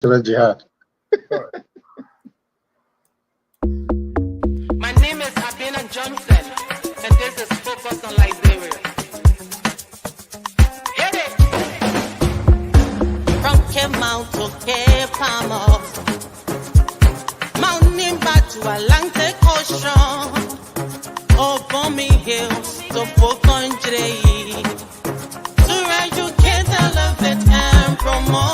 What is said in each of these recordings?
the jihad. My name is Abina Johnson, and this is Focus on Liberia. Hit it! From Cape Mount to Cape Palmer, Mount Nimba to Atlantic Ocean, Obomi Hills to Pokondre, to educate, elevate, and promote.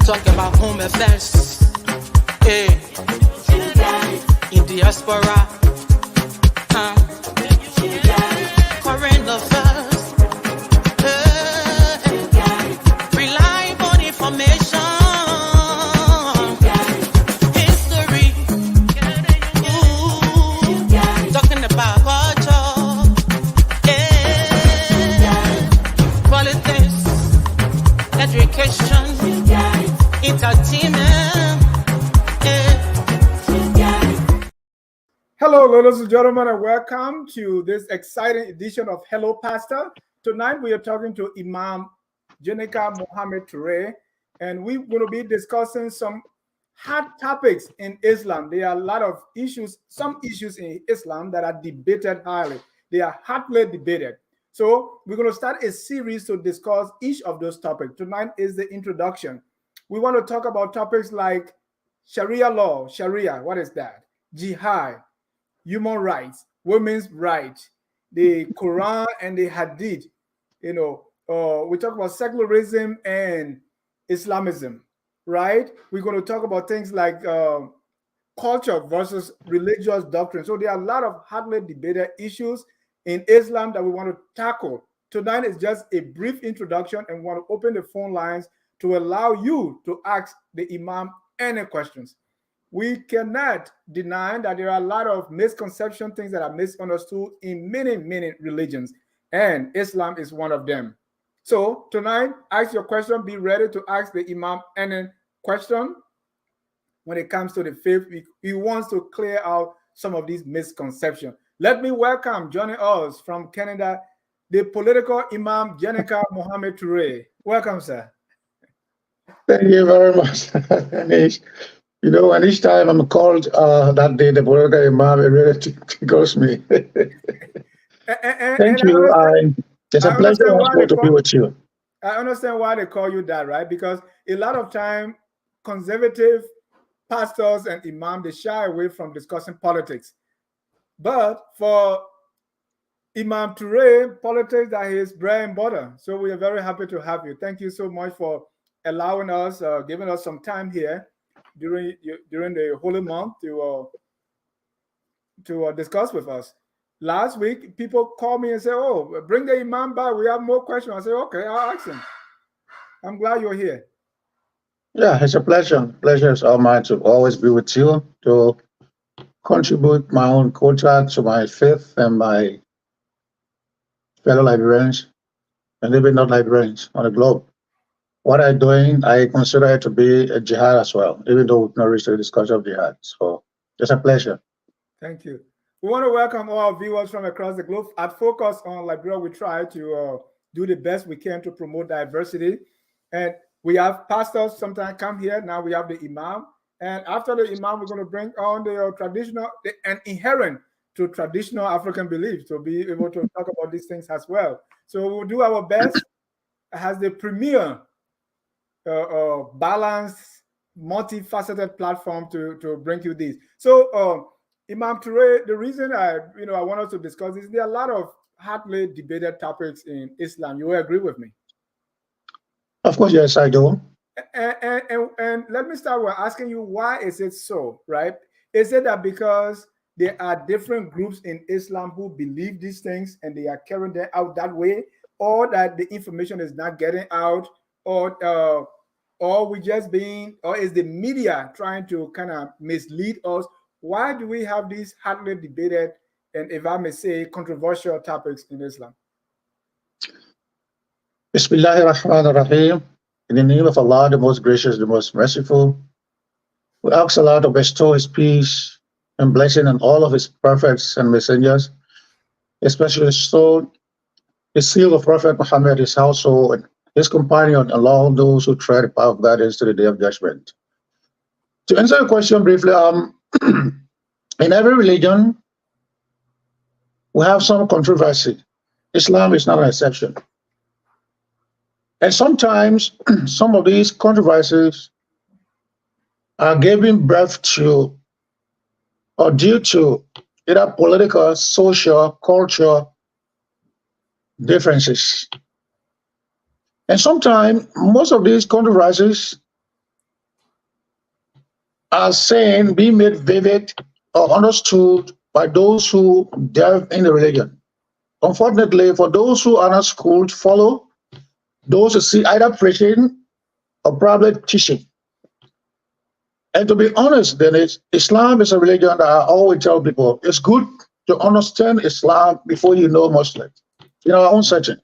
Talk about home affairs, in diaspora, current affairs, reliable information, history, talking about culture, politics, education, entertainment. Hello, ladies and gentlemen, and welcome to this exciting edition of Hello Pastor. Tonight we are talking to Imam Jeneka Mohammed Turay, and we're going to be discussing some hot topics in Islam. There are a lot of issues, some issues in Islam that are debated highly. They are hotly debated. So we're going to start a series to discuss each of those topics. Tonight is the introduction. We want to talk about topics like Sharia law. Sharia, what is that? Jihad, human rights, women's rights, the Quran and the Hadith. We talk about secularism and Islamism, right? We're going to talk about things like culture versus religious doctrine. So there are a lot of hotly debated issues in Islam that we want to tackle. Tonight is just a brief introduction, and we want to open the phone lines to allow you to ask the Imam any questions. We cannot deny that there are a lot of misconceptions, things that are misunderstood in many, many religions, and Islam is one of them. So tonight, ask your question. Be ready to ask the Imam any question when it comes to the faith. He wants to clear out some of these misconceptions. Let me welcome joining us from Canada, the political Imam Jeneka Mohammed Turay. Welcome, sir. Thank you very much, Anish. And each time I'm called that day, the political imam, it really tickles me. Thank you. It's a pleasure to be with you. I understand why they call you that, right? Because a lot of time, conservative pastors and imams, they shy away from discussing politics. But for Imam Turay, politics are his bread and butter. So we are very happy to have you. Thank you so much for allowing us, giving us some time here during the holy month to discuss with us. Last week, people called me and said, "Oh, bring the Imam back. We have more questions." I said, "Okay, I'll ask him." I'm glad you're here. Yeah, it's a pleasure. Pleasure is all mine to always be with you, to contribute my own culture to my faith and my fellow Liberians, and even not Liberians on the globe. What I'm doing, I consider it to be a jihad as well, even though we've not reached the discussion of jihad. So it's a pleasure. Thank you. We want to welcome all our viewers from across the globe. At Focus on Liberia, we try to do the best we can to promote diversity. And we have pastors sometimes come here. Now we have the Imam. And after the Imam, we're going to bring on the traditional and inherent to traditional African beliefs to be able to talk about these things as well. So we'll do our best as the premier balanced, multifaceted platform to bring you this. So, Imam Turay, the reason I want us to discuss this, there are a lot of hotly debated topics in Islam. You will agree with me? Of course, yes, I do. And let me start with asking you, why is it so, right? Is it that because there are different groups in Islam who believe these things and they are carrying them out that way, or that the information is not getting out or we just being, or is the media trying to kind of mislead us? Why do we have these hotly debated and, if I may say, controversial topics in Islam? Bismillahir Rahmanir Rahim. In the name of Allah, the most gracious, the most merciful, we ask Allah to bestow His peace and blessing on all of His prophets and messengers, especially the seal of Prophet Muhammad, his household, and his companion, and all those who tread the path of guidance to the day of judgment. To answer your question briefly, in every religion, we have some controversy. Islam is not an exception. And sometimes some of these controversies are giving birth to or due to either political, social, cultural differences. And sometimes most of these controversies are being made vivid or understood by those who delve in the religion. Unfortunately, for those who are not schooled to follow, those who see either preaching or probably teaching. And to be honest, then Islam is a religion that I always tell people, it's good to understand Islam before you know Muslim. In our own setting.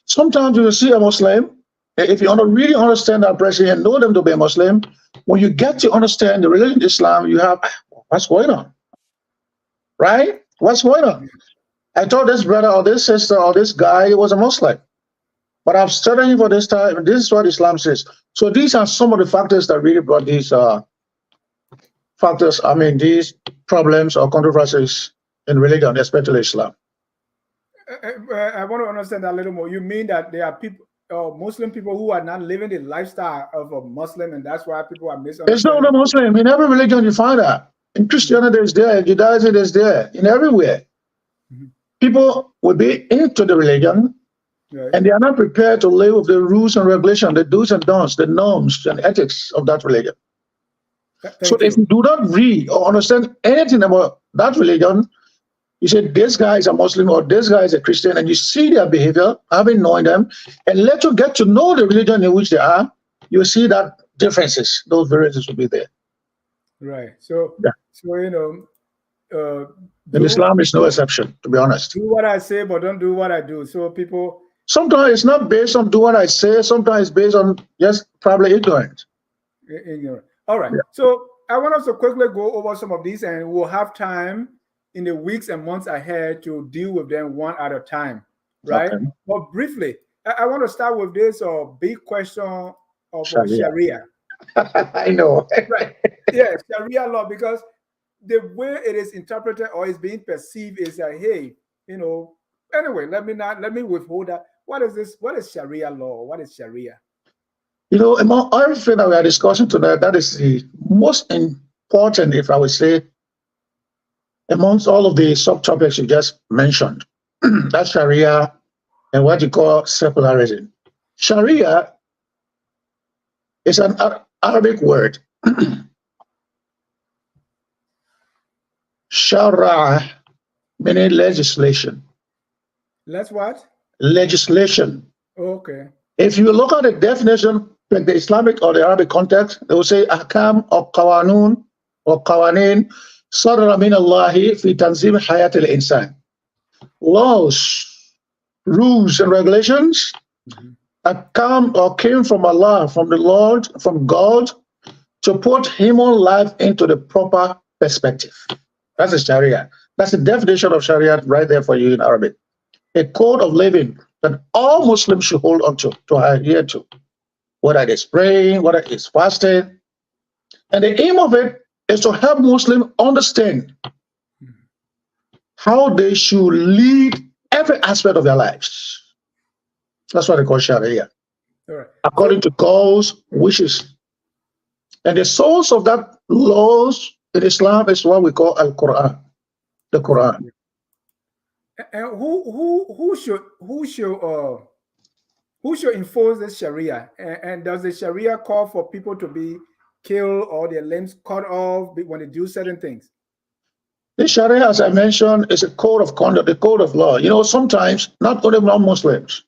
Sometimes you will see a Muslim, if you want to really understand that person and know them to be a Muslim, when you get to understand the religion of Islam, you have, what's going on? Right? What's going on? I told this brother or this sister or this guy he was a Muslim. But I've studied for this time, and this is what Islam says. So these are some of the factors that really brought these these problems or controversies in religion, especially Islam. I want to understand that a little more. You mean that there are people, Muslim people who are not living the lifestyle of a Muslim, and that's why people are misunderstanding? It's not a Muslim. In every religion you find that. In Christianity it's there, in Judaism it's there, in everywhere. People will be into the religion, right, and they are not prepared to live with the rules and regulations, the do's and don'ts, the norms and ethics of that religion. So if you do not read or understand anything about that religion, you say this guy is a Muslim or this guy is a Christian, and you see their behavior, having known them, and let you get to know the religion in which they are, you see that differences, those variances will be there. Right. So, yeah. So you know, and Islam is no exception, to be honest. Do what I say, but don't do what I do. So people. Sometimes it's not based on do what I say. Sometimes it's based on just probably ignorance. Ignorant. All right. Yeah. So I want us to quickly go over some of these, and we'll have time in the weeks and months ahead to deal with them one at a time, right? Okay. But briefly, I want to start with this big question of Sharia. I know. Right. Yeah, Sharia law, because the way it is interpreted or is being perceived is that, hey, you know, anyway, let me withhold that. What is this? What is Sharia law? What is Sharia? You know, among everything that we are discussing tonight, that is the most important, if I would say, amongst all of the subtopics you just mentioned. That's Sharia and what you call secularism. Sharia is an Arabic word. Shara, meaning legislation. That's what? Legislation. Okay. If you look at the definition, like the Islamic or the Arabic context, they will say ahkam or qawanun or qawanin صدر من الله في تنظيم حياة الإنسان. Laws, rules, and regulations that come or came from Allah, from the Lord, from God, to put human life into the proper perspective. That's the Sharia. That's the definition of Sharia right there for you in Arabic. A code of living that all Muslims should hold on to adhere to, whether it is praying, whether it is fasting. And the aim of it is to help Muslims understand how they should lead every aspect of their lives. That's what they call Sharia. Right. According to God's wishes. And the source of that laws in Islam is what we call Al-Quran, the Quran. And who should enforce this Sharia? And does the Sharia call for people to be killed or their limbs cut off when they do certain things? The Sharia, as I mentioned, is a code of conduct, a code of law. You know, sometimes not only non-Muslims,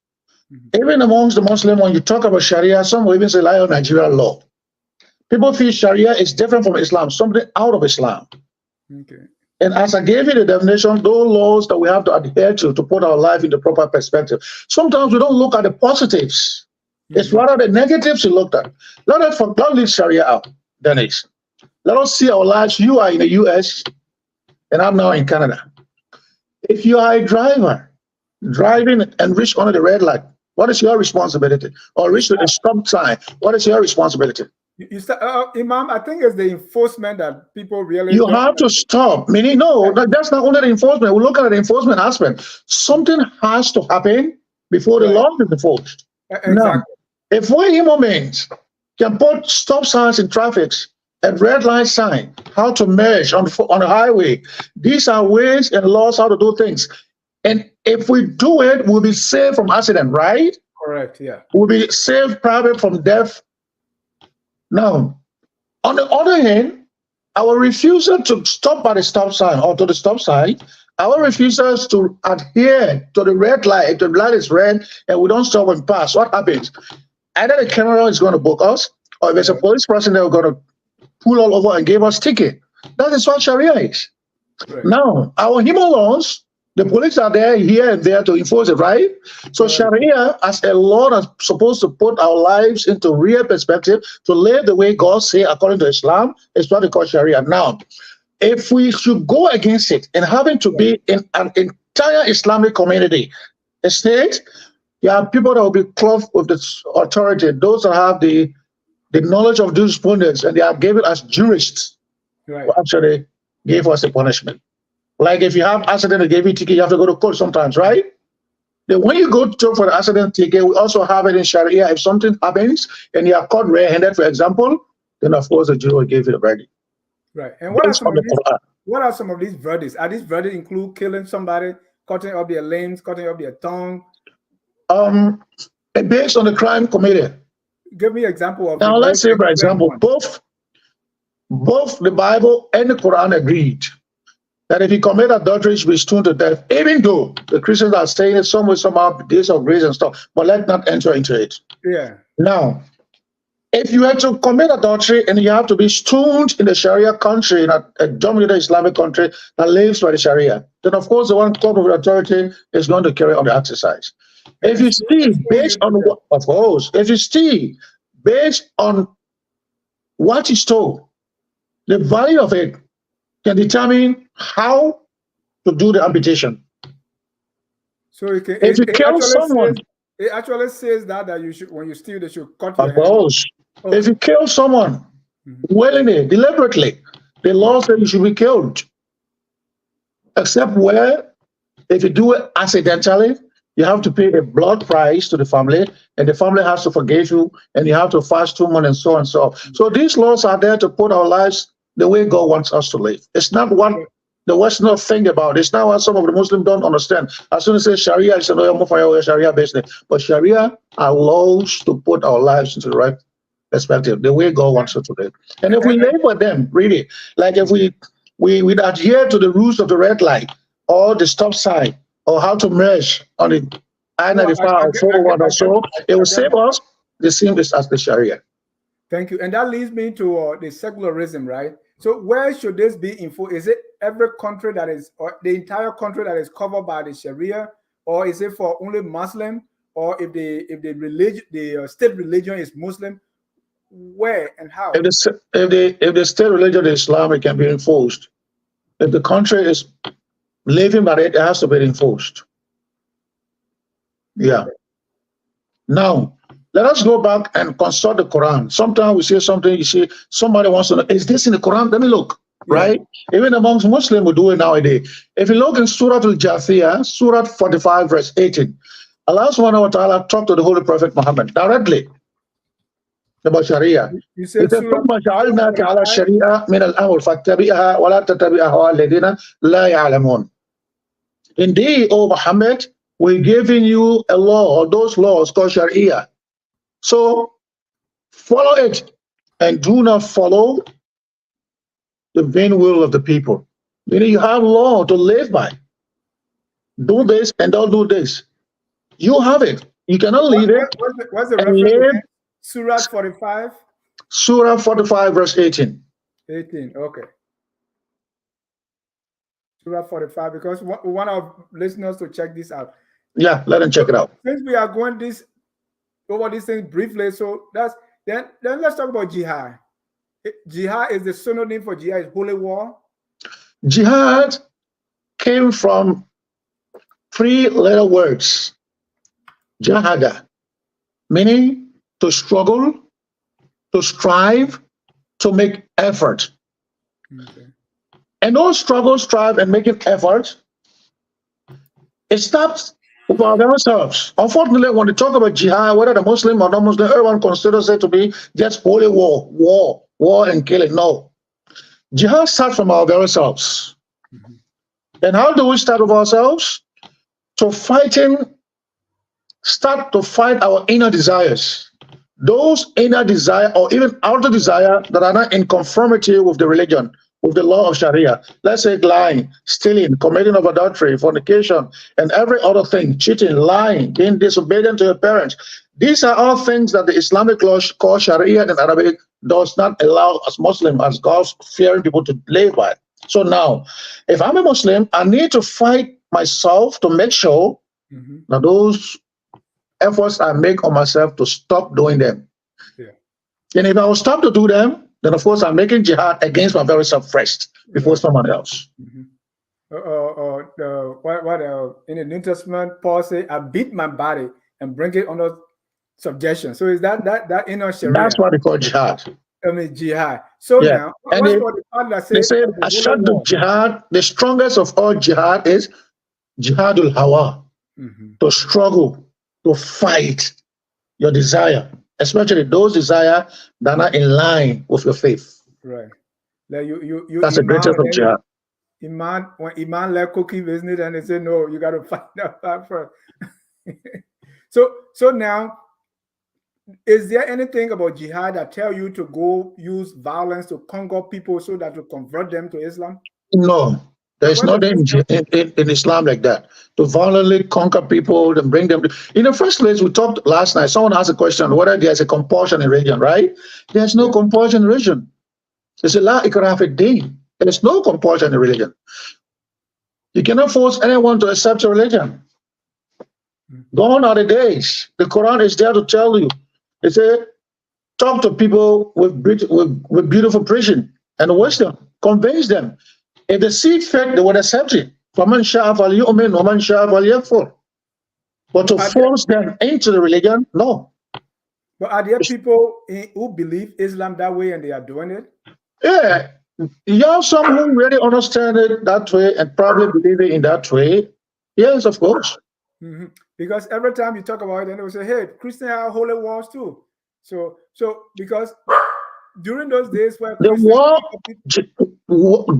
Even amongst the Muslim, when you talk about Sharia, some will even say rely on Nigerian law. People feel Sharia is different from Islam, something out of Islam. Okay. And as I gave you the definition, those laws that we have to adhere to put our life in the proper perspective. Sometimes we don't look at the positives. It's rather the negatives we looked at. Let us leave Sharia out, Dennis. Let us see our lives. You are in the US, and I'm now in Canada. If you are a driver, driving and reach under the red light, what is your responsibility? Or reach the stop sign, what is your responsibility? Imam, I think it's the enforcement that people really You have to stop. Meaning, no, that's not only the enforcement. We look at the enforcement aspect. Something has to happen before the law is enforced. Exactly. Now, if we humans can put stop signs in traffic and red light sign, how to merge on the highway, these are ways and laws how to do things. And if we do it, we'll be saved from accident, right? Correct, yeah. We'll be saved probably from death. Now, on the other hand, our refusal to stop by the stop sign or to the stop sign, our refusal to adhere to the red light, if the light is red and we don't stop and pass, what happens? Either the camera is going to book us, or if there's a police person, they're going to pull all over and give us ticket. That is what Sharia is. Right. Now, our human laws, the police are there, here and there to enforce it, right? So Sharia, as a law that's supposed to put our lives into real perspective, to live the way God says according to Islam, is what they call Sharia. Now, if we should go against it and having to be in an entire Islamic community, a state, you have people that will be clothed with this authority, those that have the knowledge of jurisprudence, and they are given as jurists, who actually gave us a punishment. Like if you have accident, they gave you a ticket, you have to go to court sometimes, right? Then when you go to for the accident ticket, we also have it in Sharia. If something happens and you are caught red-handed, for example, then of course the jury will give you the verdict. Right. And what are some of these verdicts? Are these verdicts include killing somebody, cutting off their limbs, cutting off their tongue? Based on the crime committed. Give me an example of. Now let's say, for example, both the Bible and the Quran agreed that if you commit adultery, you should be stoned to death, even though the Christians are saying it some way, somehow, days of grace and stuff, but let's not enter into it. Yeah. Now, if you had to commit adultery and you have to be stoned in the Sharia country, in a dominated Islamic country that lives by the Sharia, then of course the one court of authority is going to carry on the exercise. If you steal based on what, of course, if you steal based on what you stole, the value of it can determine how to do the amputation. So it can, if you kill someone, it actually says that you should, when you steal, they should cut your head. Oh. If you kill someone willingly, deliberately, the law says you should be killed. Except where, if you do it accidentally, you have to pay a blood price to the family, and the family has to forgive you, and you have to fast 2 months and so on and so on. So these laws are there to put our lives the way God wants us to live. It's not what the Westerners think about. It's not what some of the Muslims don't understand. As soon as they say Sharia, it's a Sharia business. But Sharia allows to put our lives into the right perspective, the way God wants us to live. And if we live with them, really, like if we adhere to the rules of the red light or the stop sign or how to merge on the I-95 or 401 or so, it will save us the same as the Sharia. Thank you. And that leads me to the secularism, right? So where should this be enforced? Is it every country that is, or the entire country that is covered by the Sharia, or is it for only Muslim, or if the religion, the state religion is Muslim, where and how? If the state religion is Islam, it can be enforced. If the country is living by it, it has to be enforced. Yeah. Now, let us go back and consult the Quran. Sometimes we say something, you see, somebody wants to know, is this in the Quran? Let me look, right? Even amongst Muslims, we do it nowadays. If you look in Surah Al-Jathiyah, Surah 45, verse 18, Allah subhanahu wa ta'ala talked to the Holy Prophet Muhammad directly about Sharia. You said ثُمَّ جَعَلْنَاكَ عَلَى الشَّرِيعَةِ مِنَ الْأَمْرِ فَاتَّبِعْهَا وَلَا تَتَّبِعْ أَهْوَاءَ الَّذِينَ لَا يَعْلَمُونَ. Indeed, O Muhammad, we're giving you a law, or those laws called Sharia. So follow it and do not follow the vain will of the people. Meaning you have law to live by. Do this and don't do this. You have it. You cannot leave it. What's the And reference live. again? Surah 45? Surah 45, verse 18. 18, okay. Surah 45, because we want our listeners to check this out. Yeah, let them check it out. Since we are going over these things briefly, so then let's talk about jihad. Jihad is the synonym for jihad, is holy war. Jihad came from 3-letter words. Jahada, meaning to struggle, to strive, to make effort. Okay. And those struggle, strive, and making effort, it stops with our ourselves. Unfortunately, when they talk about jihad, whether the Muslim or non-Muslim, everyone considers it to be just holy war and killing. No. Jihad starts from our very selves. Mm-hmm. And how do we start with ourselves? Start to fight our inner desires. Those inner desire or even outer desire that are not in conformity with the religion, with the law of Sharia. Let's say lying, stealing, committing of adultery, fornication, and every other thing, cheating, lying, being disobedient to your parents. These are all things that the Islamic law called Sharia in Arabic does not allow us Muslim, as God-fearing people, to live by. So now, if I'm a Muslim, I need to fight myself to make sure that those efforts I make on myself to stop doing them. Yeah. And if I will stop to do them, then of course I'm making jihad against my very self first before someone else. In the New Testament, Paul said, "I beat my body and bring it under subjection." So is that inner Sharia? That's what they call jihad. I mean jihad. So yeah. Now, and they say the jihad, the strongest of all jihad is jihadul hawa, to struggle, to fight your desire, especially those desires that are in line with your faith. Right. Like that's the greatest of jihad. When Imam left cookie business and they said, no, you got to find that first. So now, is there anything about jihad that tell you to go use violence to conquer people so that to convert them to Islam? No. There's nothing in Islam like that, to violently conquer people and bring them. In the first place, we talked last night, someone asked a question whether there's a compulsion in religion, right? There's no compulsion in religion. There's a la ikrah fi din. There's no compulsion in religion. You cannot force anyone to accept your religion. Gone are the days. The Quran is there to tell you. It says, talk to people with beautiful preaching and wisdom. Convince them. If the seed fed, they would accept it. But to force them into the religion, no. But are there people who believe Islam that way and they are doing it? Yeah. You have some who really understand it that way and probably believe it in that way. Yes, of course. Because every time you talk about it, then they will say, hey, Christians have holy wars too. So because during those days where the war,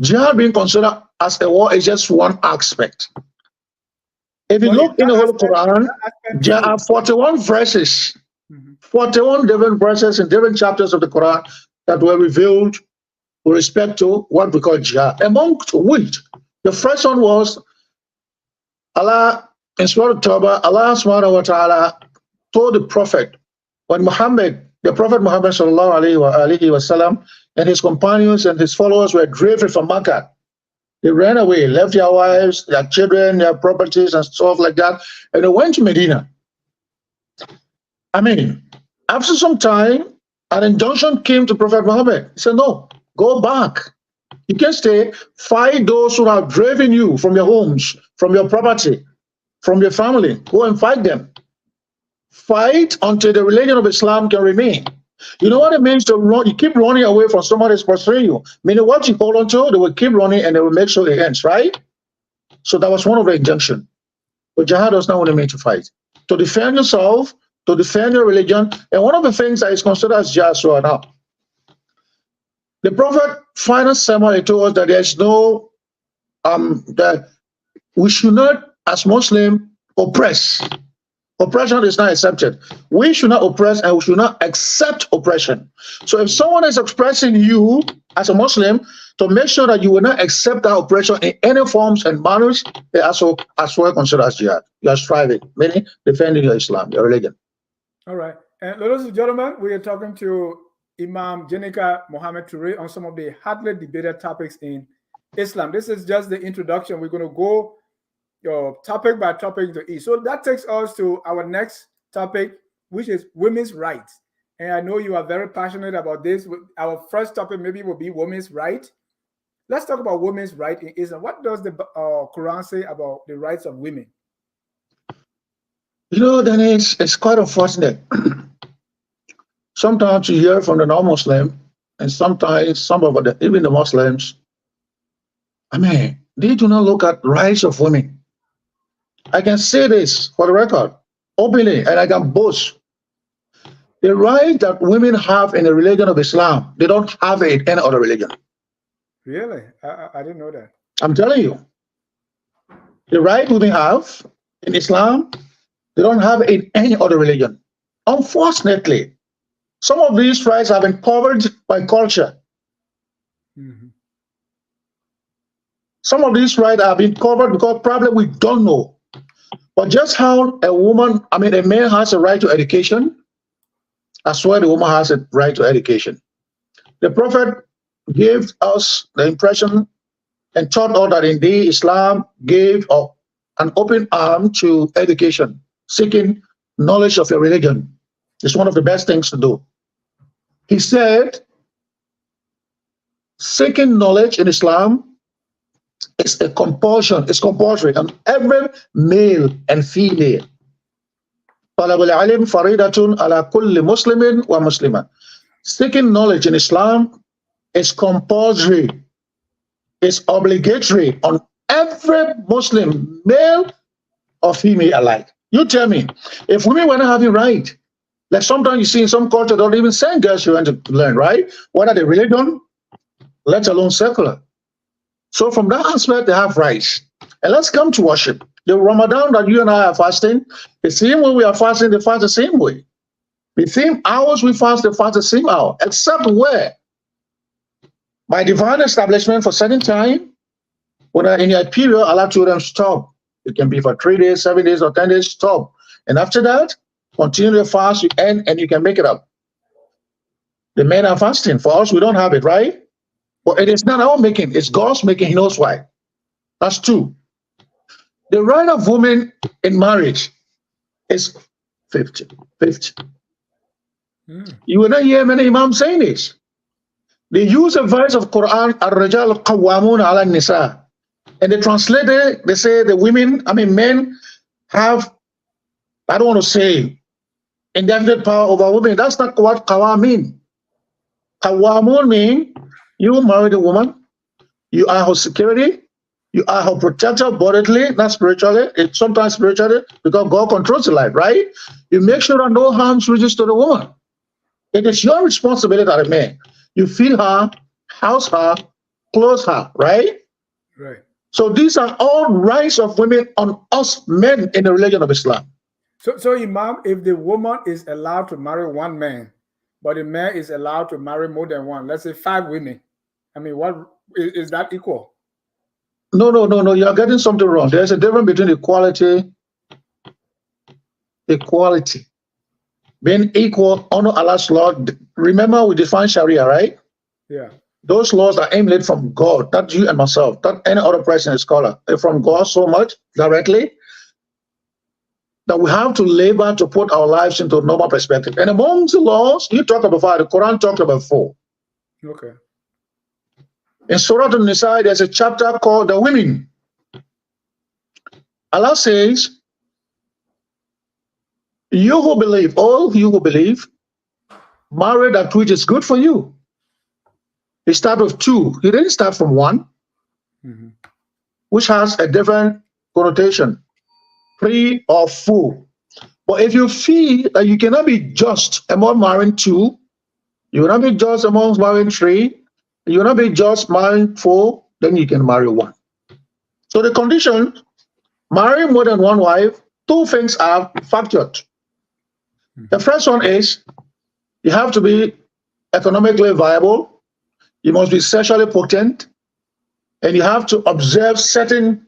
jihad being considered as a war is just one aspect. If you look in the Holy Quran, there are 41 verses, 41 different verses in different chapters of the Quran that were revealed with respect to what we call jihad. Among which, the first one was Allah, in Surah Tawbah, Allah subhanahu wa ta'ala told the Prophet, when the Prophet Muhammad sallallahu alaihi wasallam and his companions and his followers were driven from Makkah. They ran away, left their wives, their children, their properties and stuff like that, and they went to Medina. After some time, an injunction came to Prophet Muhammad. He said, no, go back. You can stay, fight those who have driven you from your homes, from your property, from your family. Go and fight them. Fight until the religion of Islam can remain. You know what it means to run? You keep running away from somebody that's pursuing you. Meaning what you hold on to, they will keep running and they will make sure it ends, right? So that was one of the injunctions. But jihad does not only mean to fight. To defend yourself, to defend your religion, and one of the things that is considered as jihad now. The Prophet final sermon, he told us that there's no, that we should not, as Muslim, oppress. Oppression is not accepted. We should not oppress and we should not accept oppression. So if someone is oppressing you as a Muslim, to make sure that you will not accept that oppression in any forms and manners, they also as well considered as jihad. You are striving, meaning defending your Islam, your religion. All right. And ladies and gentlemen, we are talking to Imam Jeneka Mohammed Turay on some of the hotly debated topics in Islam. This is just the introduction. We're going to go topic by topic to each. So that takes us to our next topic, which is women's rights. And I know you are very passionate about this. Our first topic maybe will be women's rights. Let's talk about women's rights in Islam. What does the Quran say about the rights of women? You know, then it's quite unfortunate. Sometimes you hear from the non-Muslim, and sometimes some of even the Muslims, I mean, they do not look at rights of women. I can say this for the record, openly, and I can boast. The right that women have in the religion of Islam, they don't have it in any other religion. Really? I didn't know that. I'm telling you. The right women have in Islam, they don't have it in any other religion. Unfortunately, some of these rights have been covered by culture. Mm-hmm. Some of these rights have been covered because probably we don't know. But just how a man has a right to education, as well the woman has a right to education. The Prophet gave us the impression and taught us that indeed Islam gave an open arm to education, seeking knowledge of your religion. It's one of the best things to do. He said, seeking knowledge in Islam is a compulsion, it's compulsory on every male and female. Seeking knowledge in Islam is compulsory, it's obligatory on every Muslim, male or female alike. You tell me, if women were not having right, like sometimes you see in some culture, don't even send girls to learn, right? Whether they religion, let alone secular. So from that aspect, they have rights. And let's come to worship. The Ramadan that you and I are fasting, the same way we are fasting, they fast the same way. The same hours we fast, they fast the same hour, except where? By divine establishment for certain time, when in your period, Allah told them stop. It can be for 3 days, 7 days, or 10 days, stop. And after that, continue to fast, you end, and you can make it up. The men are fasting. For us, we don't have it, right? But it is not our making, it's God's making. He knows why. That's two. The right of women in marriage is 50. You will not hear many imams saying this. They use a verse of Quran, Ar-Rajal Qawwamun ala Nisa. And they translate it, they say the men have, I don't want to say, indefinite power over women. That's not what Qawwam mean. Qawwamun mean you married a woman, you are her security, you are her protector bodily, not spiritually, it's sometimes spiritually, because God controls the life, right? You make sure that no harm reaches to the woman. It is your responsibility as a man. You feed her, house her, clothe her, right? Right. So these are all rights of women on us men in the religion of Islam. So Imam, if the woman is allowed to marry one man, but the man is allowed to marry more than one, let's say 5 women, I mean, what is that equal? No. You're getting something wrong. There's a difference between equality. Being equal under Allah's law. Remember, we define Sharia, right? Yeah. Those laws are emanated from God, not you and myself, not any other person, a scholar. They're from God so much directly that we have to labor to put our lives into a normal perspective. And amongst the laws, you talked about 5, the Quran talked about 4. Okay. In Surah An-Nisa, there's a chapter called the women. Allah says, you who believe, all you who believe, marry that which is good for you. He started with 2. He didn't start from 1, which has a different connotation, 3 or 4. But if you feel that you cannot be just among marrying 2, you will not be just among marrying 3, you will not be just marrying 4, then you can marry 1. So the condition, marrying more than 1 wife two things are factored. The first one is you have to be economically viable, you must be sexually potent, and you have to observe certain,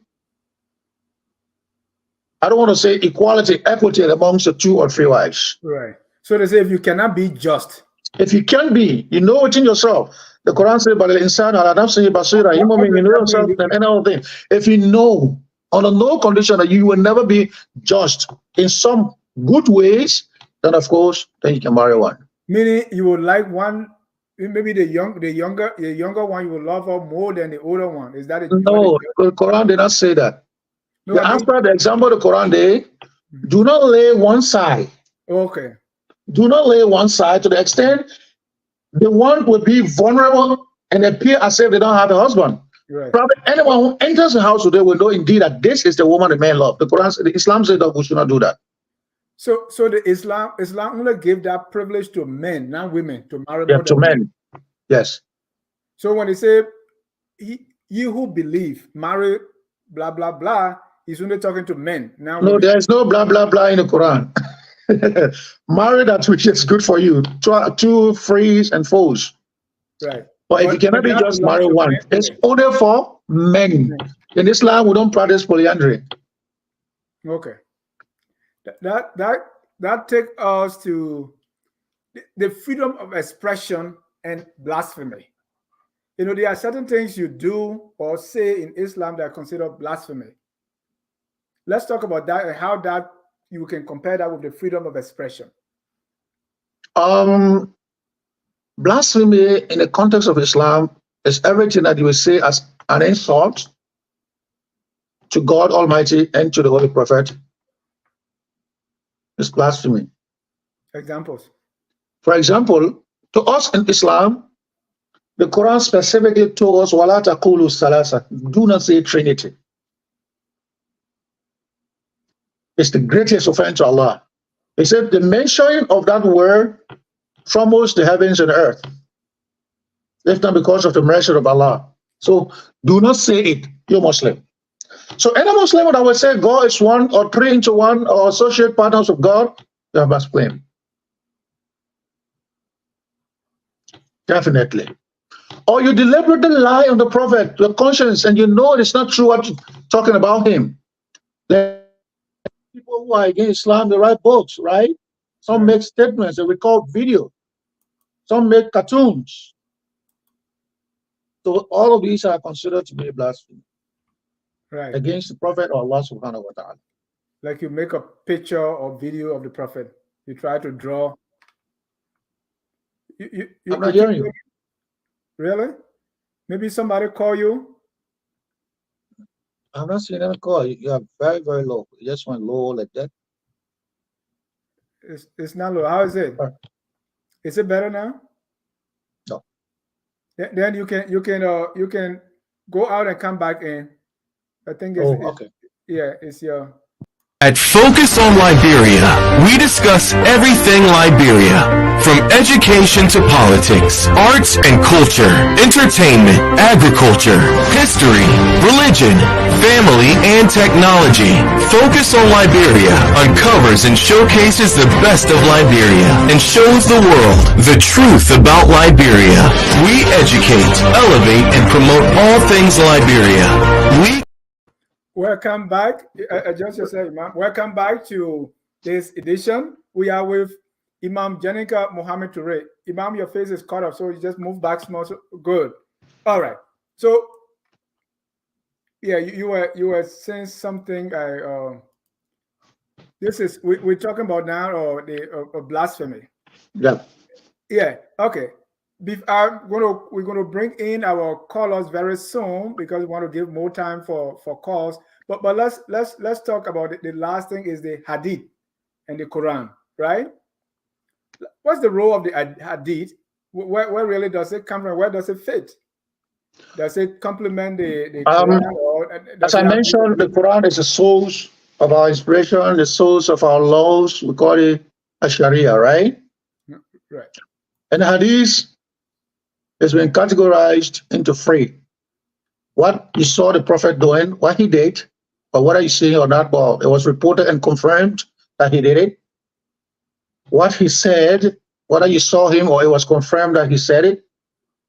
I don't want to say equality, equity amongst the 2 or 3 wives. Right. So they say if you cannot be just. If you can be, you know within yourself. The Quran says, "But insan ala nafsihi basira." You know yourself and any other thing. If you know on a no condition that you will never be just in some good ways, then of course, then you can marry one. Meaning you would like one, maybe the younger one, you will love her more than the older one. Is that it? No, the Quran did not say that. No, The answer, the example of the Quran, they do not lay one side. Okay. Do not lay one side to the extent the one will be vulnerable and appear as if they don't have a husband. Right. Probably anyone who enters the house today will know indeed that this is the woman the man love. The Quran, the Islam said that we should not do that. So the Islam only gave that privilege to men, not women, to marry Yeah, more to than men. Yes. So when they say you who believe marry blah blah blah, he's only talking to men. Now No, there is no blah blah blah in the Quran. Marry that which is good for you. Two frees and foes. Right. But if you cannot be just marry one, men. it's only for men. In Islam, we don't practice polyandry. Okay. That takes us to the freedom of expression and blasphemy. You know, there are certain things you do or say in Islam that are considered blasphemy. Let's talk about that and how that you can compare that with the freedom of expression. Blasphemy in the context of Islam is everything that you will say as an insult to God Almighty and to the Holy Prophet. It's blasphemy. Examples. For example, to us in Islam, the Quran specifically told us, "Wala taqulu salasa," do not say Trinity. It's the greatest offense to Allah. He said the mentioning of that word troubles the heavens and earth, if not because of the mercy of Allah. So do not say it, you're Muslim. So any Muslim that will say God is one or three into one or associate partners of God, they are blasphemy. Definitely. Or you deliberately lie on the Prophet, your conscience, and you know it's not true what you're talking about him. People who are against Islam, they write books, right? Some make statements, they record video. Some make cartoons. So all of these are considered to be blasphemy. Right. Against the Prophet or Allah subhanahu wa ta'ala. Like you make a picture or video of the Prophet. You try to draw. I'm not hearing you. Really? Maybe somebody call you? I'm not seeing any call. You are very, very low. You just went low like that. It's not low. How is it? Is it better now? No. Then you can go out and come back in. I think it's, okay. It's your. At Focus on Liberia, we discuss everything Liberia, from education to politics, arts and culture, entertainment, agriculture, history, religion, family, and technology. Focus on Liberia uncovers and showcases the best of Liberia and shows the world the truth about Liberia. We educate, elevate, and promote all things Liberia. Welcome back. Welcome back to this edition. We are with Imam Jeneka Mohammed Turay. Imam, your face is cut off, so you just move back small. So good. All right. So, yeah, you were saying something. This is we're talking about now, or the blasphemy. Yeah. Yeah. Okay. We're gonna bring in our callers very soon because we want to give more time for calls. But let's talk about it. The last thing is the hadith and the Quran, right? What's the role of the hadith? Where really does it come from? Where does it fit? Does it complement the Quran? As I mentioned, the Quran is the source of our inspiration, the source of our laws. We call it a Sharia, right? Right. And the hadith has been categorized into three. What you saw the Prophet doing, what he did, or whether you see it or not, but it was reported and confirmed that he did it. What he said, whether you saw him or it was confirmed that he said it,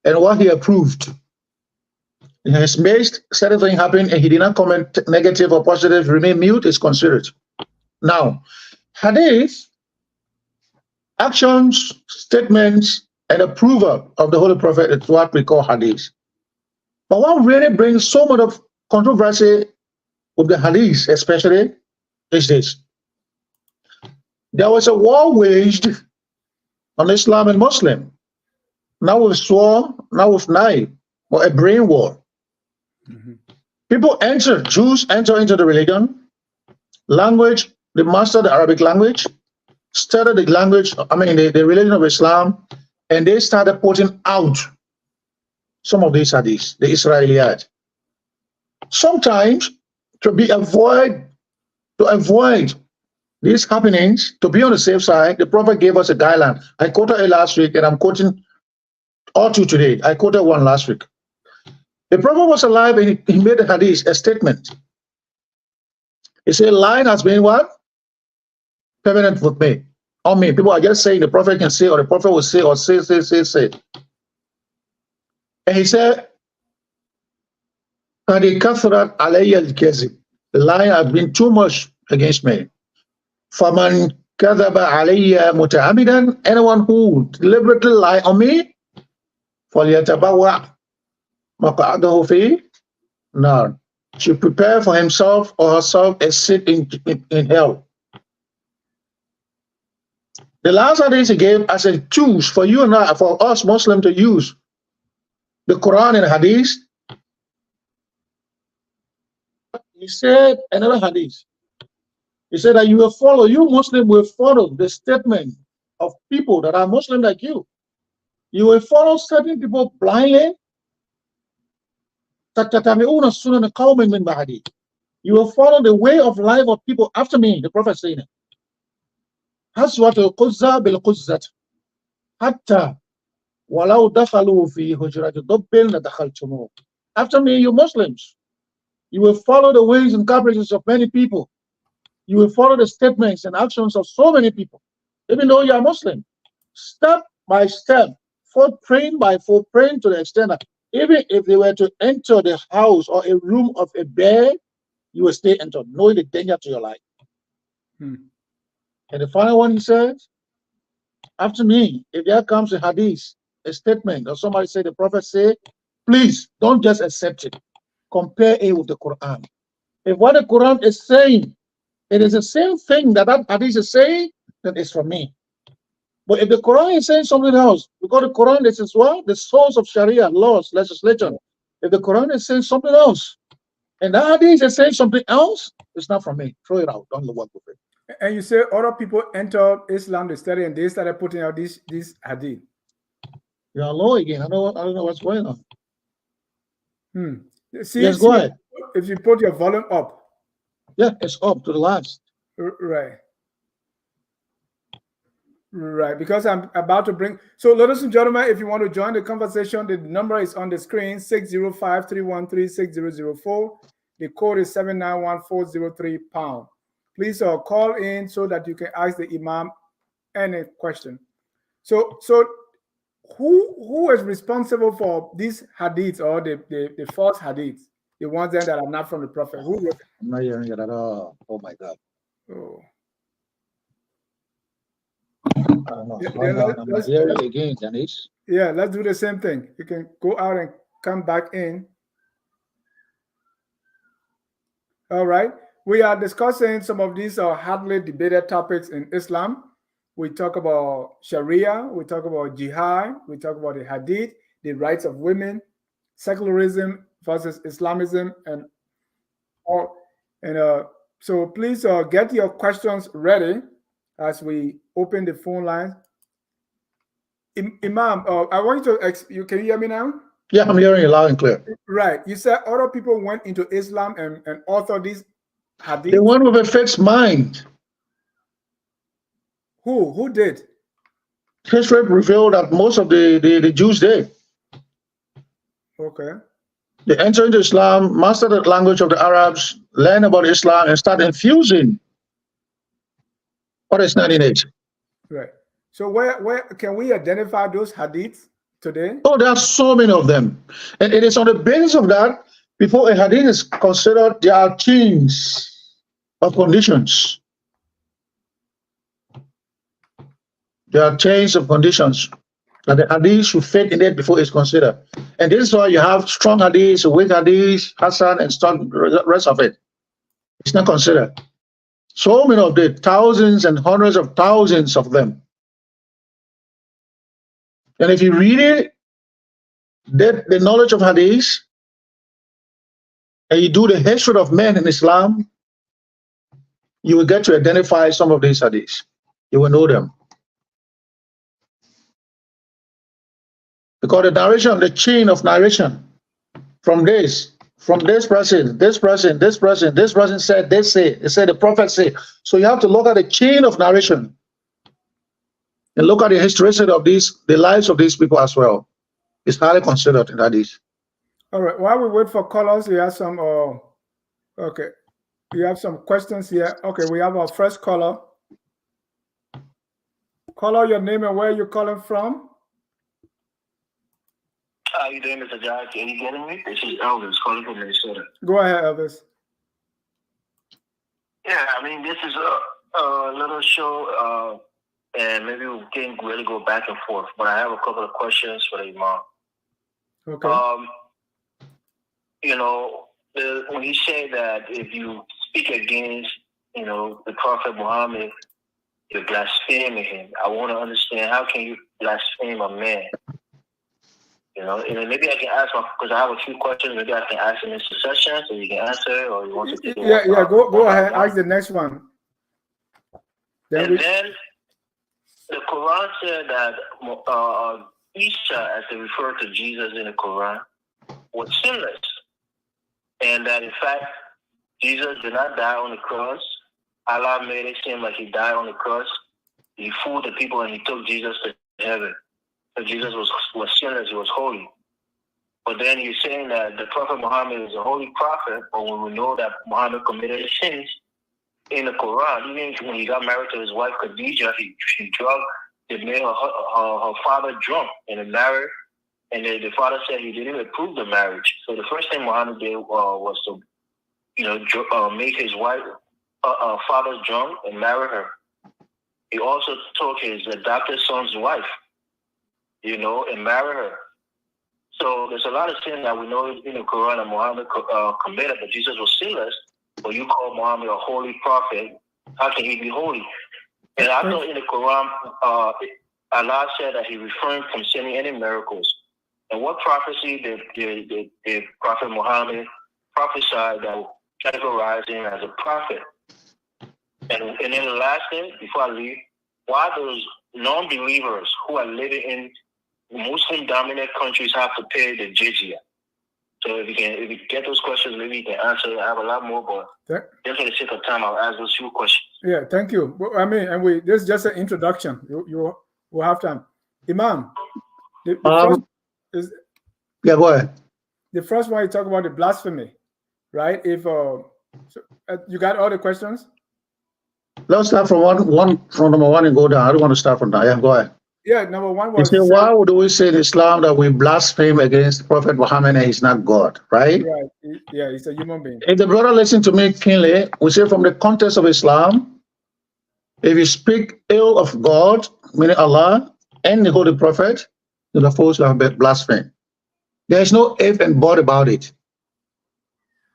and what he approved. In his midst, certain thing happened and he did not comment negative or positive, remain mute is considered. Now, hadith, actions, statements, and approval of the Holy Prophet is what we call hadith. But what really brings so much of controversy with the hadith, especially, is this. There was a war waged on Islam and Muslim. Now with sword, now with knife, or a brain war. People enter, Jews enter into the religion, language, they master the Arabic language, studied the language, the religion of Islam, and they started putting out some of these hadiths, the Israeliyat. Sometimes to avoid these happenings, to be on the safe side, the Prophet gave us a guideline. I quoted it last week, and I'm quoting all two today. I quoted one last week. The Prophet was alive, and he made a hadith, a statement. He said, "Lying has been what? Permanent with me. On me." People are just saying the Prophet can say, or the Prophet will say, or say. And he said, "Qad kathrat alayya al-kazib." The lying has been too much against me. فَمَنْ كَذَبَ عَلَيَّ مُتَعَمِدًا. Anyone who deliberately lie on me, فَلْيَتَبَوَّعْ مَقْعَدَهُ فِي نَارٍ. Should prepare for himself or herself a seat in hell. The last hadith he gave as a choose for you and I, for us Muslims to use the Quran and hadith. He said another hadith. He said that you Muslim will follow the statement of people that are Muslim like you. You will follow certain people blindly. You will follow the way of life of people after me, the Prophet said. After me, you Muslims, you will follow the ways and caprices of many people. You will follow the statements and actions of so many people, even though you are Muslim. Step by step, footprint by footprint, to the extent that even if they were to enter the house or a room of a bear, you will stay entered, knowing the danger to your life. And the final one, he says, after me, if there comes a hadith, a statement, or somebody say, the Prophet say, please don't just accept it. Compare it with the Quran. If what the Quran is saying, it is the same thing that hadith is saying, then it's from me. But if the Quran is saying something else, because the Quran, this is what? The source of Sharia, laws, legislation. If the Quran is saying something else, and the hadith is saying something else, it's not from me. Throw it out. Don't work with it. And you say other people enter Islam, they study, and they started putting out this hadith. You're low again. I don't know what's going on. See, yes, go ahead. If you put your volume up. Yeah, it's up to the last. Right. Right, because I'm about to bring. So, ladies and gentlemen, if you want to join the conversation, the number is on the screen, 605-313-6004. The code is 791-403#. Please call in so that you can ask the Imam any question. So who is responsible for these hadiths, or the false hadiths, the ones that are not from the Prophet? Who was it? I'm not hearing it at all. Oh my God. Oh. I don't know. I'm not hearing it again, Janice. Yeah, let's do the same thing. You can go out and come back in. All right. We are discussing some of these hotly debated topics in Islam. We talk about Sharia, we talk about jihad, we talk about the hadith, the rights of women, secularism versus Islamism, and all. And so please get your questions ready as we open the phone line. Imam, I want you to, can you hear me now? Yeah, I'm hearing you loud and clear. Right. You said other people went into Islam and authored these hadith. They went with a fixed mind. Who did? History revealed that most of the Jews did. Okay. They enter into Islam, master the language of the Arabs, learn about Islam, and start infusing what is not in it. Right. So where can we identify those hadiths today? Oh, there are so many of them. And it is on the basis of that, before a hadith is considered, there are chains of conditions. There are chains of conditions that the hadith should fit in it before it's considered. And this is why you have strong hadith, weak hadith, Hassan, and strong rest of it. It's not considered. So many of the thousands and hundreds of thousands of them. And if you read it, the knowledge of hadith, and you do the history of men in Islam, you will get to identify some of these hadiths. You will know them. Because the narration, the chain of narration, from this person, this person, this person, this person said, they say, they said, the prophet say. So you have to look at the chain of narration and look at the history of these, the lives of these people as well. It's highly considered in hadith. All right. While we wait for callers, we have some. Okay, we have some questions here. Okay, we have our first caller. Caller, your name and where you're calling from. How you doing, Mr. Josh? Are you getting me? This is Elvis calling from Minnesota. Go ahead, Elvis. Yeah, I mean, this is a little show, and maybe we can't really go back and forth, but I have a couple of questions for the Imam. Okay. You know, when you say that if you speak against, you know, the Prophet Muhammad, you're blaspheming him. I want to understand, how can you blaspheme a man? You know, and maybe I can ask because I have a few questions. Maybe I can ask them in succession so you can answer, or you want to take it. Yeah. Go ahead. Ask the next one. Then the Quran said that Isa, as they refer to Jesus in the Quran, was sinless, and that in fact Jesus did not die on the cross. Allah made it seem like he died on the cross. He fooled the people and he took Jesus to heaven. So Jesus was sinless, he was holy. But then you're saying that the Prophet Muhammad is a holy prophet, but when we know that Muhammad committed sins in the Quran, even when he got married to his wife Khadijah, he made her father drunk and he married, and the father said he didn't approve the marriage. So the first thing Muhammad did was to, make his wife father drunk and marry her. He also took his adopted son's wife, and marry her. So there's a lot of sin that we know in the Quran that Muhammad committed, but Jesus was sinless. But you call Muhammad a holy prophet. How can he be holy? And I thought in the Quran, Allah said that he refrained from sending any miracles. And what prophecy did Prophet Muhammad prophesy that will categorize him as a prophet? And then the last thing, before I leave, why those non-believers who are living in Muslim-dominant countries have to pay the jizya? So if you get those questions, maybe you can answer. I have a lot more, but just for the sake of time, I'll ask those few questions. Yeah, thank you. I mean, this is just an introduction. You will have time. Imam, the first is, yeah, go ahead. The first one you talk about the blasphemy, right? If you got all the questions. Let's start from number one and go down. I don't want to start from that. Yeah, go ahead. Yeah, number one was. You say, why would we say in Islam that we blaspheme against Prophet Muhammad and he's not God, right? Right. Yeah, he's a human being. If the brother listen to me keenly, we say from the context of Islam, if you speak ill of God, meaning Allah, and the Holy Prophet, you're supposed to have blasphemy. There is no if and but about it.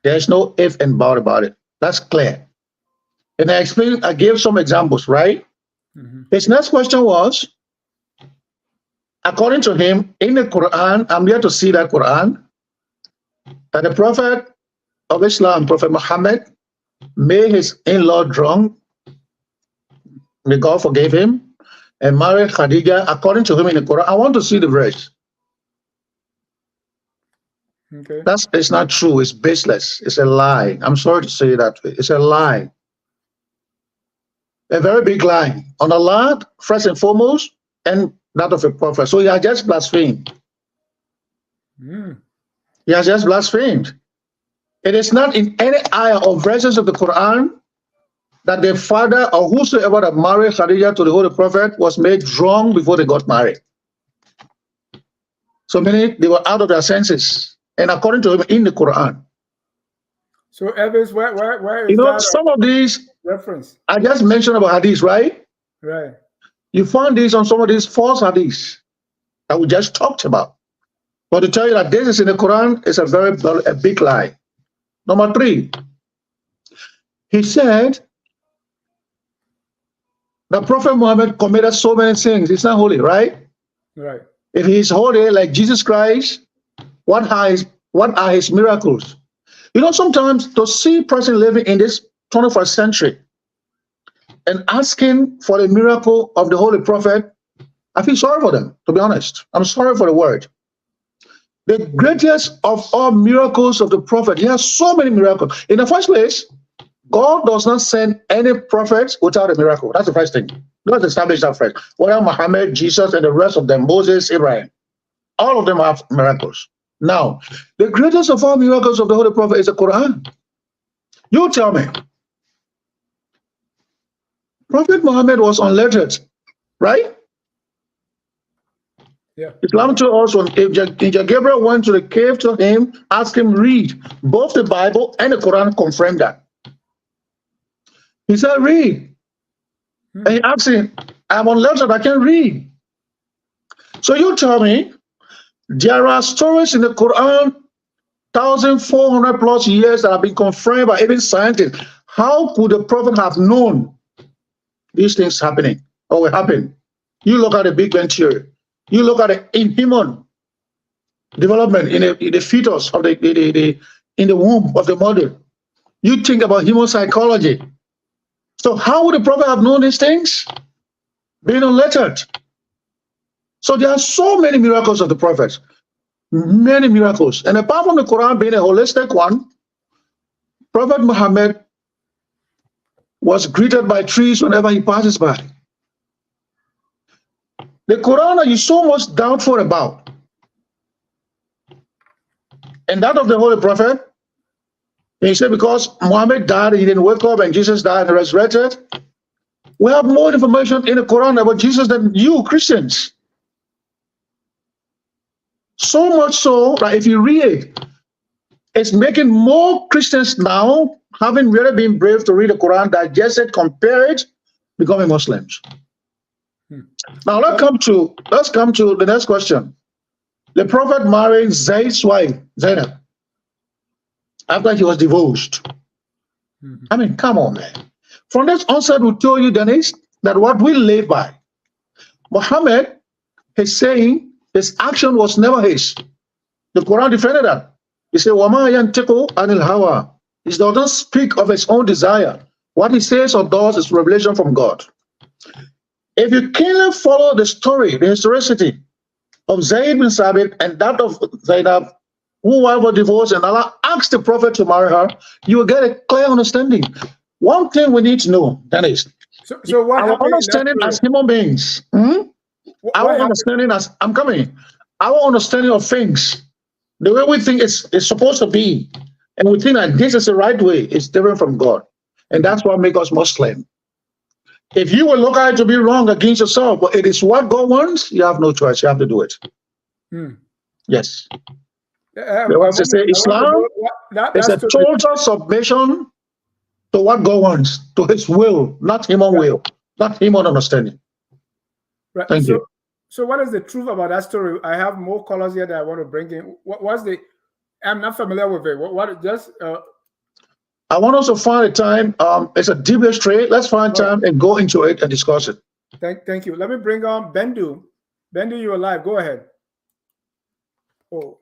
There is no if and but about it. That's clear. And I gave some examples, right? Mm-hmm. His next question was, according to him, in the Quran, I'm here to see that Quran, that the Prophet of Islam, Prophet Muhammad, made his in-law drunk, may God forgive him, and married Khadijah, according to him in the Quran. I want to see the verse. Okay. It's not true. It's baseless. It's a lie. I'm sorry to say that. It's a lie. A very big lie on Allah, first and foremost, and that of a prophet. So you are just blasphemed. You He has just blasphemed. It is not in any ayah or verses of the Quran that the father or whosoever that married Khadija to the Holy Prophet was made drunk before they got married. So many, they were out of their senses. And according to him, in the Quran. So Evans, where is that some of these reference? I just mentioned about hadiths, right? Right. You find these on some of these false hadiths that we just talked about. But to tell you that this is in the Quran is a big lie. Number 3, he said the Prophet Muhammad committed so many things. It's not holy, right? Right. If he is holy like Jesus Christ, what are his miracles? Sometimes to see a person living in this 21st century and asking for the miracle of the Holy Prophet, I feel sorry for them, to be honest. I'm sorry for the word. The greatest of all miracles of the Prophet, he has so many miracles. In the first place, God does not send any prophets without a miracle. That's the first thing. Let's establish that first. Whether Muhammad, Jesus, and the rest of them, Moses, Abraham, all of them have miracles. Now, the greatest of all miracles of the Holy Prophet is the Quran. You tell me. Prophet Muhammad was unlettered, right? Yeah. Islam told us when Angel Gabriel went to the cave to him, asked him read. Both the Bible and the Quran confirm that. He said, read. And he asked him, I'm unlettered, I can't read. So you tell me, there are stories in the Quran, 1,400 plus years that have been confirmed by even scientists. How could the Prophet have known these things happening or will happen? You look at the Big Bang Theory. You look at the inhuman development in the fetus of in the womb of the mother. You think about human psychology. So how would the Prophet have known these things? Being unlettered. So there are so many miracles of the Prophet. Many miracles. And apart from the Quran being a holistic one, Prophet Muhammad was greeted by trees whenever he passes by. The Quran are you so much doubtful about. And that of the Holy Prophet, he said because Muhammad died, he didn't wake up, and Jesus died and resurrected. We have more information in the Quran about Jesus than you Christians. So much so that if you read it, it's making more Christians now, having really been brave to read the Quran, digest it, compare it, becoming Muslims. Now let's come to the next question. The Prophet married Zayd's wife, Zainab, after he was divorced. I mean, come on, man. From this onset, we told you, Dennis, that what we live by. Muhammad is saying his action was never his. The Quran defended that. He said, "Wama yantiqu anil hawa." He doesn't speak of his own desire. What he says or does is revelation from God. If you clearly follow the story, the historicity of Zayd bin Sabit and that of Zainab, who were divorced and Allah asked the Prophet to marry her, you will get a clear understanding. One thing we need to know, that is, so what our understanding as human beings, our understanding of things, the way we think it's supposed to be, and we think that this is the right way, is different from God. And that's what makes us Muslim. If you will look at it to be wrong against yourself, but it is what God wants, you have no choice. You have to do it. Yes. They want to say Islam is a total submission to what God wants, to his will, not human will, not human understanding. Right. Thank you. So what is the truth about that story? I have more colors here that I want to bring in. What's the, I'm not familiar with it. I want us to find a time. It's a deep history. Let's find time and go into it and discuss it. Thank you. Let me bring on Bendu. Bendu, you're live. Go ahead. Oh.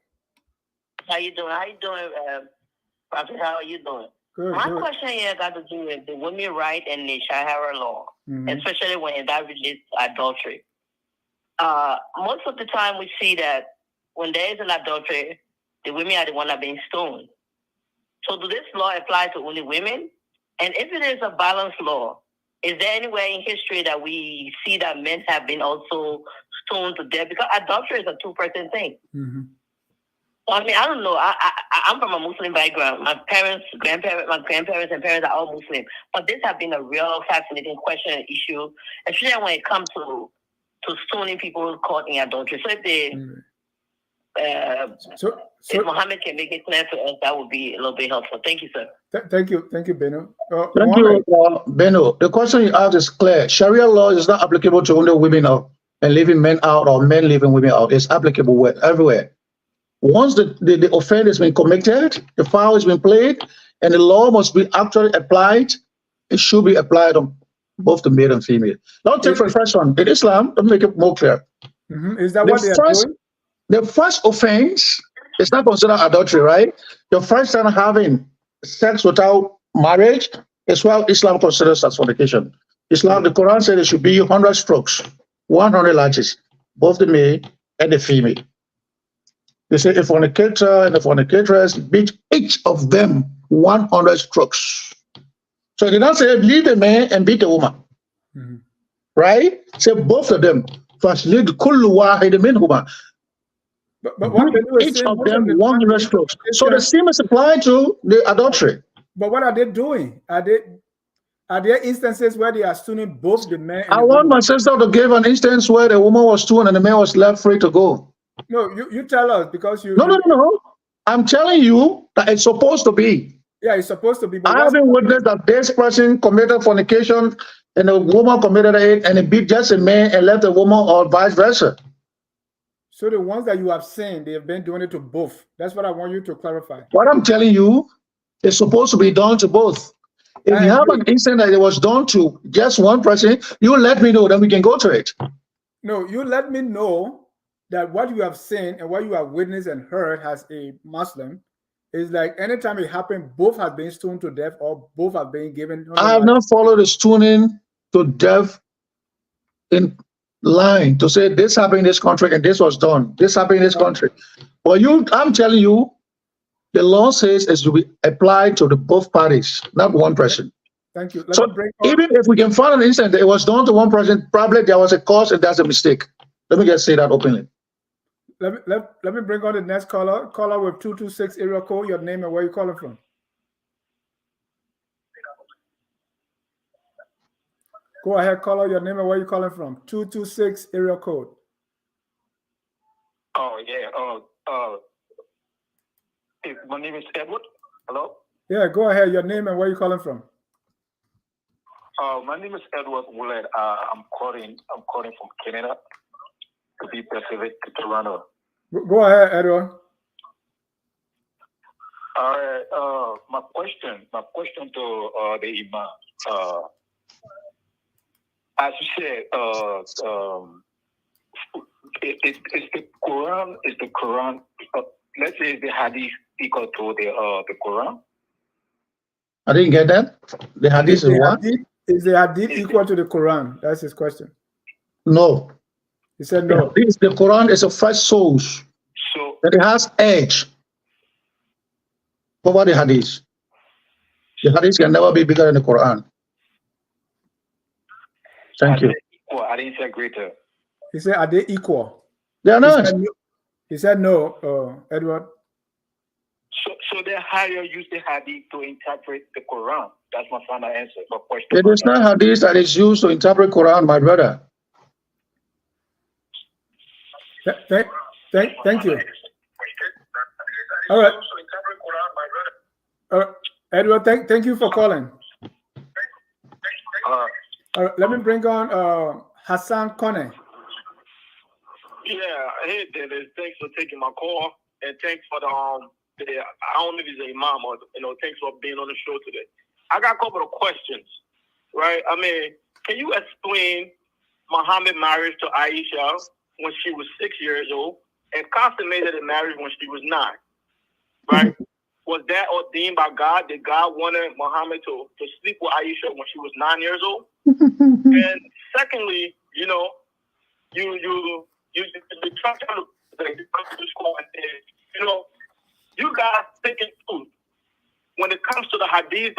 How you doing, Prophet? How are you doing? Good. My question here got to do with the women right and the Shahara law, especially when that relates to adultery. Most of the time we see that when there is an adultery, the women are the one that are being stoned. So does this law apply to only women? And if it is a balanced law, is there anywhere in history that we see that men have been also stoned to death? Because adultery is a two-person thing. I mean, I don't know. I'm from a Muslim background. My parents, grandparents, and parents are all Muslim. But this has been a real fascinating question and issue, especially when it comes to stoning people caught in adultery. So if they, if Mohammed can make it clear to us, that would be a little bit helpful. Thank you, sir. Thank you, Beno. Thank you, Beno. The question you asked is clear. Sharia law is not applicable to only women and leaving men out, or men leaving women out. It's applicable everywhere. Once the offense has been committed, the foul has been played, and the law must be actually applied, it should be applied on both the male and female. Now take for the first one. In Islam, let me make it more clear. Is that what they are doing? The first offense is not considered adultery, right? The first time having sex without marriage is what Islam considers as fornication. Islam, the Quran said it should be 100 strokes, 100 lashes, both the male and the female. They say a fornicator and a fornicatress beat each of them 100 strokes. So they don't say leave the man and beat the woman. Right? Say both of them. First lead kullu wahid minhuma. But what they do is each of them 100 strokes. So the same is applied to the adultery. But what are they doing? Are there instances where they are stoning both the men and I want my sister to give an instance where the woman was stoned and the man was left free to go. No, you tell us, because you... No. I'm telling you that it's supposed to be. Yeah, it's supposed to be. But I haven't witnessed that this person committed fornication and the woman committed it and it beat just a man and left the woman, or vice versa. So the ones that you have seen, they have been doing it to both. That's what I want you to clarify. What I'm telling you is supposed to be done to both. If you have an incident that it was done to just one person, you let me know, then we can go to it. No, you let me know that what you have seen and what you have witnessed and heard as a Muslim is like anytime it happened, both have been stoned to death or both have been given. I have not followed the stoning to death in line to say this happened in this country and this was done. This happened in this country. Well, I'm telling you, the law says it's to be applied to the both parties, not one person. Thank you. So even if we can find an instance that it was done to one person, probably there was a cause and that's a mistake. Let me just say that openly. Let me bring on the next caller. Caller with 226 area code, your name and where you're calling from. Go ahead, caller, your name and where you're calling from. 226 area code. Oh, yeah. My name is Edward. Hello? Yeah, go ahead, your name and where you're calling from. My name is Edward Willard. I'm calling from Canada, to be specific, to Toronto. Go ahead, Edward. All right. My question to the Imam. As you said, is the Quran. Let's say the Hadith equal to the Quran. I didn't get that. The Hadith is what? Is the Hadith equal to the Quran? That's his question. No. He said no. The Quran is a fresh source. So that it has edge. What about the Hadith? The Hadith can never be bigger than the Quran. Thank you. I didn't say greater. He said, are they equal? They are not. He said no, Edward. So the higher use the Hadith to interpret the Quran. That's my final answer. My question. It is not Hadith that is used to interpret Quran, my brother. Thank you. All right. Edward, thank you for calling. All right, let me bring on Hassan Kone. Yeah, hey Dennis, thanks for taking my call, and thanks for I don't know if he's an imam or thanks for being on the show today. I got a couple of questions, right? I mean, can you explain Muhammad's marriage to Aisha when she was 6 years old and consummated the marriage when she was 9, right? Was that ordained by God? Did God wanted Muhammad to sleep with Aisha when she was 9 years old? And secondly, you try to you guys thinking too when it comes to the hadith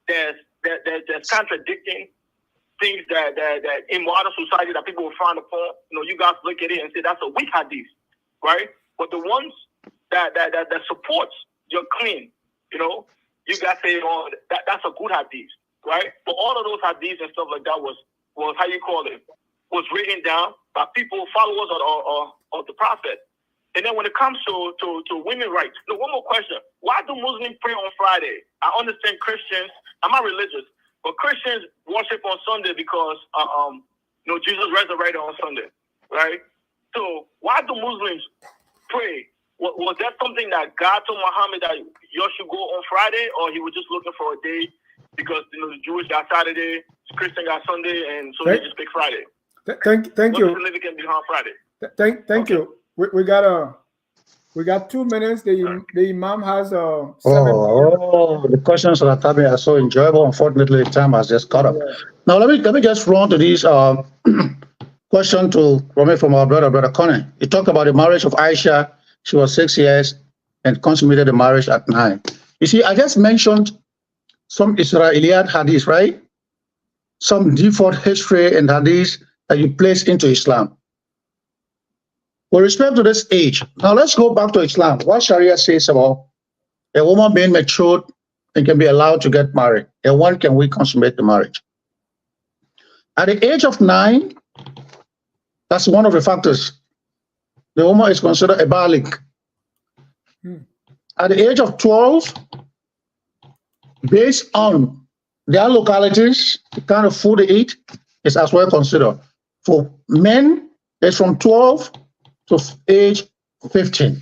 that's contradicting things that in modern society that people will frown upon. You guys look at it and say that's a weak hadith, right? But the ones that supports your claim. You know, you guys say, oh, that's a good hadith, right? But all of those hadiths and stuff like that was how you call it, was written down by people, followers of the Prophet. And then when it comes to women rights, look, one more question. Why do Muslims pray on Friday? I understand Christians, I'm not religious, but Christians worship on Sunday because Jesus resurrected on Sunday, right? So why do Muslims pray? Was that something that God told Muhammad that you should go on Friday, or he was just looking for a day because the Jewish got Saturday, Christian got Sunday, and so they just pick Friday? Thank you. What's the significance behind Friday? Thank you. We got 2 minutes. The Imam has 7 minutes. The questions that are coming are so enjoyable. Unfortunately, the time has just caught up. Yeah. Now let me just run to these question from our brother Connie. He talked about the marriage of Aisha. She was 6 years and consummated the marriage at 9. You see, I just mentioned some Israeliyat hadith, right? Some default history and hadith that you place into Islam. With respect to this age, now let's go back to Islam. What Sharia says about a woman being matured and can be allowed to get married, and when can we consummate the marriage? At the age of 9, that's one of the factors. The woman is considered a baligh. At the age of 12, based on their localities, the kind of food they eat is as well considered. For men, it's from 12 to age 15.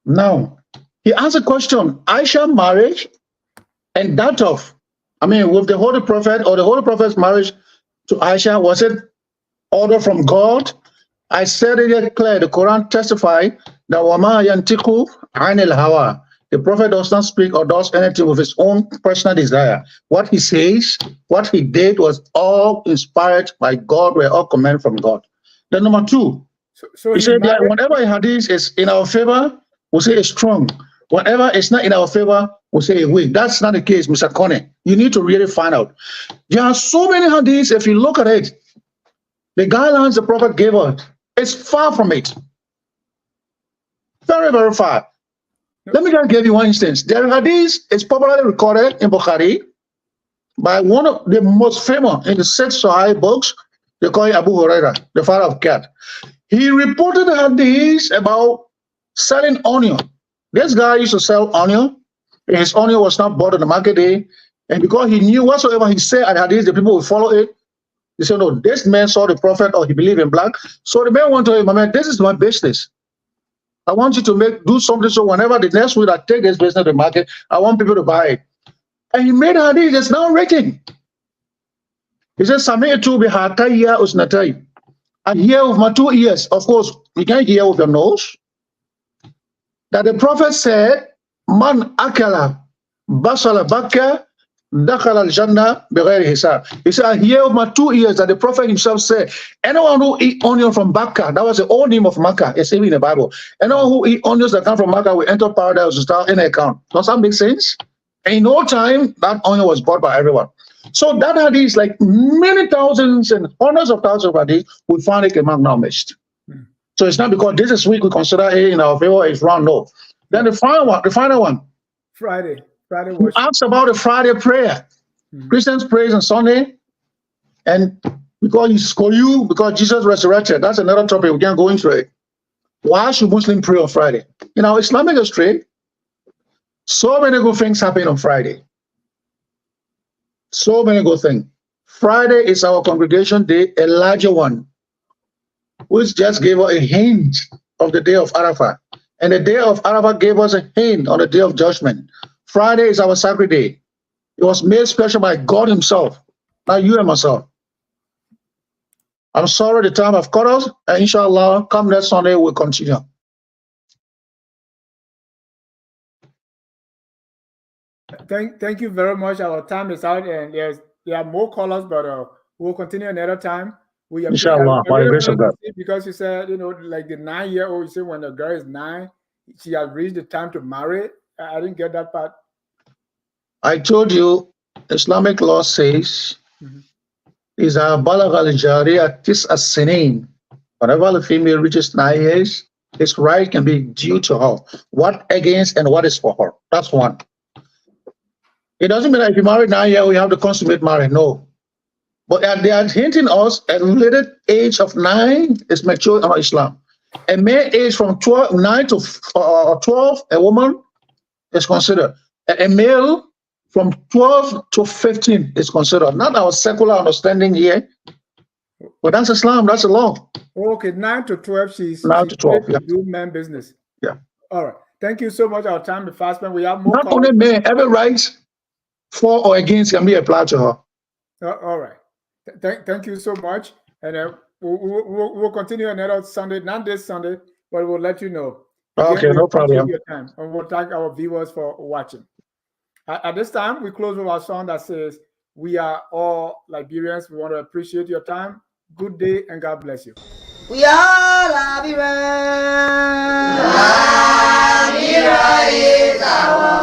Now, he asked a question, Aisha marriage and that of, with the Holy Prophet or the Holy Prophet's marriage to Aisha, was it order from God? I said it clear, the Quran testified that Wama yantiku anil hawa. The Prophet does not speak or does anything with his own personal desire. What he says, what he did was all inspired by God, were all command from God. Then number 2, he said that whenever a hadith is in our favor, we'll say it's strong. Whenever it's not in our favor, we'll say it's weak. That's not the case, Mr. Connie. You need to really find out. There are so many hadiths, if you look at it, the guidelines the Prophet gave us, it's far from it. Very, very far. Let me just give you one instance. The hadith is popularly recorded in Bukhari by one of the most famous in the 6 Sahih books. They call it Abu Huraira, the father of cat. He reported hadith about selling onion. This guy used to sell onion. His onion was not bought on the market day. And because he knew whatsoever he said at hadith, the people would follow it. They said, no, this man saw the Prophet or he believed in black. So the man went to him, my man, this is my business. I want you to do something so whenever the next week I take this business to the market, I want people to buy it. And he made a hadith that's now written. He says, Sami'tu bihatayya usnatay. I hear with my 2 ears. Of course, you can't hear with your nose. That the Prophet said, Man akala basala bakka dakhala al-jannah bighayri hisab. He said, I hear with my 2 ears that the Prophet himself said, anyone who eat onion from Bakka, that was the old name of Makkah, it's even in the Bible. Anyone who eat onions that come from Makkah will enter paradise without any account. Does that make sense? And in no time, that onion was bought by everyone. So that hadith, like many thousands and hundreds of thousands of hadith, we find it among now missed. So it's not because this is week we consider it in our favor, it's wrong, no. Then the final one. Friday we asked about the Friday prayer. Christians praise on Sunday, and because Jesus resurrected, that's another topic, we can't go into it. Why should Muslims pray on Friday? In our Islamic history, so many good things happen on Friday. So many good things. Friday is our congregation day, a larger one, which just gave us a hint of the day of Arafah. And the day of Arafah gave us a hint on the day of judgment. Friday is our sacred day. It was made special by God himself, not you and myself. I'm sorry the time have cut us, and inshallah, come next Sunday, we'll continue. Thank you very much. Our time is out, and there are more callers, but we'll continue another time. Inshallah, by the grace of God. Because you said, like the 9-year-old, you said when a girl is 9, she has reached the time to marry. I didn't get that part. I told you, Islamic law says, is a balagh al-jariya tis as-sinin. Whenever the female reaches 9 years, his right can be due to her. What against and what is for her. That's one. It doesn't mean that if you marry 9 years, we have to consummate marriage. No. But they are hinting us a related age of 9 is mature in Islam. A male age from 9 to 12, a woman is considered. A male from 12 to 15 is considered. Not our secular understanding here, but that's Islam. That's the law. Okay, 9 to 12. She's 9 to 12. Yeah. Do man business. Yeah. All right. Thank you so much. Our time is fast, man. We have more. Not only men, every right for or against can be applied to her. All right. Thank you so much. And we'll continue another Sunday, not this Sunday, but we'll let you know. Okay, no problem. Your time, and we'll thank our viewers for watching. At this time, we close with our song that says, "We are all Liberians. We want to appreciate your time. Good day, and God bless you." We are Liberians. Liberia is our